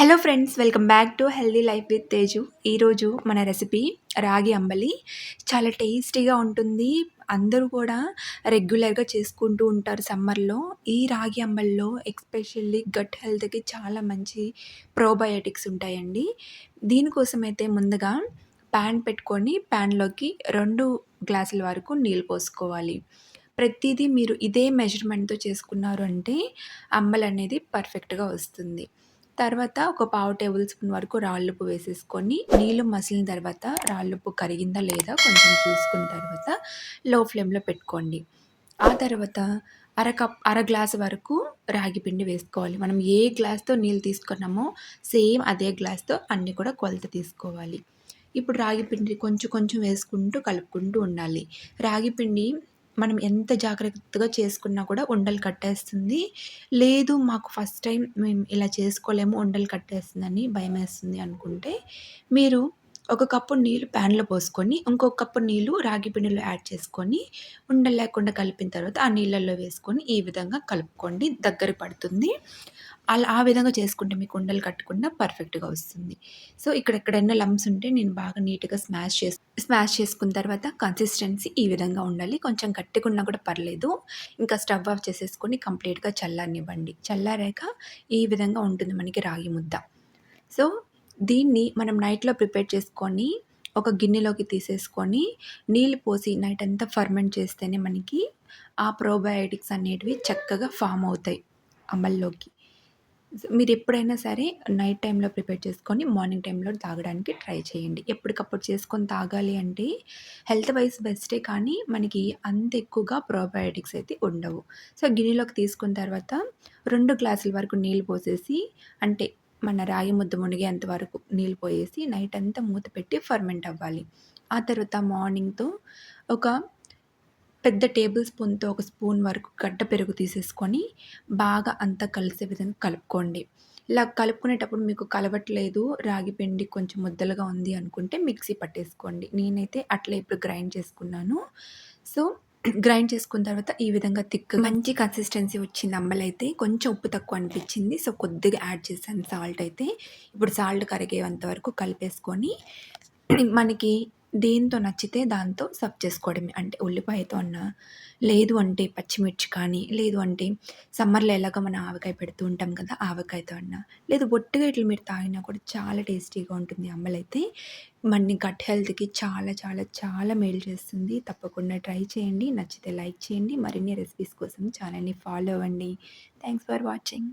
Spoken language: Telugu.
Hello friends, welcome back to healthy life with Teju. ఈరోజు మన రెసిపీ రాగి అంబలి. చాలా టేస్టీగా ఉంటుంది. అందరూ కూడా రెగ్యులర్గా చేసుకుంటూ ఉంటారు సమ్మర్లో. ఈ రాగి అంబలిలో ఎస్పెషల్లీ గట్ హెల్త్కి చాలా మంచి ప్రోబయోటిక్స్ ఉంటాయండి. దీనికోసమైతే ముందుగా ప్యాన్ పెట్టుకొని ప్యాన్లోకి 2 గ్లాసుల వరకు నీళ్ళు పోసుకోవాలి. ప్రతిదీ మీరు ఇదే మెజర్మెంట్తో చేసుకున్నారు అంటే అంబలి అనేది పర్ఫెక్ట్గా వస్తుంది. తర్వాత ఒక పావు టేబుల్ స్పూన్ వరకు రాళ్ళుప్పు వేసేసుకొని, నీళ్ళు మసిలిన తర్వాత రాళ్ళుప్పు కరిగిందా లేదా కొంచెం చూసుకున్న తర్వాత లో ఫ్లేమ్‌లో పెట్టుకోండి. ఆ తర్వాత అర గ్లాస్ వరకు రాగి పిండి వేసుకోవాలి. మనం ఏ గ్లాస్‌తో నీళ్ళు తీసుకున్నామో సేమ్ అదే గ్లాస్‌తో అన్నీ కూడా కొలత తీసుకోవాలి. ఇప్పుడు రాగి పిండి కొంచెం కొంచెం వేసుకుంటూ కలుపుకుంటూ ఉండాలి. రాగి పిండి మనం ఎంత జాగ్రత్తగా చేసుకున్నా కూడా ఉండలు కట్టేస్తుంది. లేదు మాకు ఫస్ట్ టైం మేము ఇలా చేసుకోలేము, ఉండలు కట్టేస్తుందని భయమేస్తుంది అనుకుంటే, మీరు ఒక కప్పు నీళ్ళు ప్యాన్‌లో పోసుకొని, ఇంకొక కప్పు నీళ్ళు రాగి పిండిలో యాడ్ చేసుకొని, ఉండలు లేకుండా కలిపిన తర్వాత ఆ నీళ్ళల్లో వేసుకొని ఈ విధంగా కలుపుకోండి. దగ్గర పడుతుంది. ఆ విధంగా చేసుకుంటే మీకు ఉండలు కట్టకుండా పర్ఫెక్ట్‌గా వస్తుంది. సో, ఇక్కడ ఎక్కడైనా లంప్స్ ఉంటే నేను బాగా నీట్‌గా స్మాష్ చేసుకున్న తర్వాత కన్సిస్టెన్సీ ఈ విధంగా ఉండాలి. కొంచెం గట్టిగున్నా కూడా పర్లేదు. ఇంకా స్టవ్ ఆఫ్ చేసేసుకొని కంప్లీట్‌గా చల్లారనివ్వండి. చల్లారాక ఈ విధంగా ఉంటుంది మనకి రాగి ముద్ద. సో, దీన్ని మనం నైట్‌లో ప్రిపేర్ చేసుకొని, ఒక గిన్నెలోకి తీసేసుకొని, నీళ్లు పోసి నైట్ అంతా ఫర్మెంట్ చేస్తేనే మనకి ఆ ప్రోబయోటిక్స్ అనేటివి చక్కగా ఫార్మ్ అవుతాయి అమల్లోకి. మీరెప్పుడైనా సరే నైట్ టైమ్‌లో ప్రిపేర్ చేసుకొని, మార్నింగ్ టైమ్‌లో తాగడానికి ట్రై చేయండి. ఎప్పటికప్పుడు చేసుకొని తాగాలి అంటే హెల్త్ వైస్ బెస్టే కానీ, మనకి అంత ఎక్కువగా ప్రోబయోటిక్స్ అయితే ఉండవు. సో, గిన్నెలోకి తీసుకున్న తర్వాత 2 గ్లాసుల వరకు నీళ్ళు పోసేసి, అంటే మన రాగి ముద్ద మునిగేంత వరకు నీళ్ళు పోయేసి, నైట్ అంతా మూత పెట్టి ఫర్మెంట్ అవ్వాలి. ఆ తర్వాత మార్నింగ్‌తో ఒక పెద్ద టేబుల్ స్పూన్‌తో ఒక స్పూన్ వరకు గడ్డ పెరుగు తీసేసుకొని, బాగా అంతా కలిసే విధంగా కలుపుకోండి. ఇలా కలుపుకునేటప్పుడు మీకు కలవట్లేదు, రాగి పిండి కొంచెం ముద్దలుగా ఉంది అనుకుంటే మిక్సీ పట్టేసుకోండి. నేనైతే అట్లా ఇప్పుడు గ్రైండ్ చేసుకున్నాను. సో, గ్రైండ్ చేసుకున్న తర్వాత ఈ విధంగా థిక్‌గా మంచి కన్సిస్టెన్సీ వచ్చింది అంబలైతే. కొంచెం ఉప్పు తక్కువ అనిపించింది. సో, కొద్దిగా యాడ్ చేశాను సాల్ట్ అయితే. ఇప్పుడు సాల్ట్ కరిగేంత వరకు కలిపేసుకొని, మనకి దేనితో నచ్చితే దాంతో సర్వ్ చేసుకోవడమే. అంటే ఉల్లిపాయతో అన్నా, లేదు అంటే పచ్చిమిర్చి కానీ, లేదు అంటే సమ్మర్‌లో ఎలాగో మనం ఆవకాయ పెడుతూ ఉంటాం కదా! ఆవకాయతో అన్నా, లేదు ఒట్టిగా ఇట్లా మీరు తాగినా కూడా చాలా టేస్టీగా ఉంటుంది అంబలైతే. మన గట్ హెల్త్‌కి చాలా చాలా చాలా మేలు చేస్తుంది. తప్పకుండా ట్రై చేయండి. నచ్చితే లైక్ చేయండి. మరిన్ని రెసిపీస్ కోసం ఛానల్‌ని ఫాలో అవ్వండి. Thanks for watching.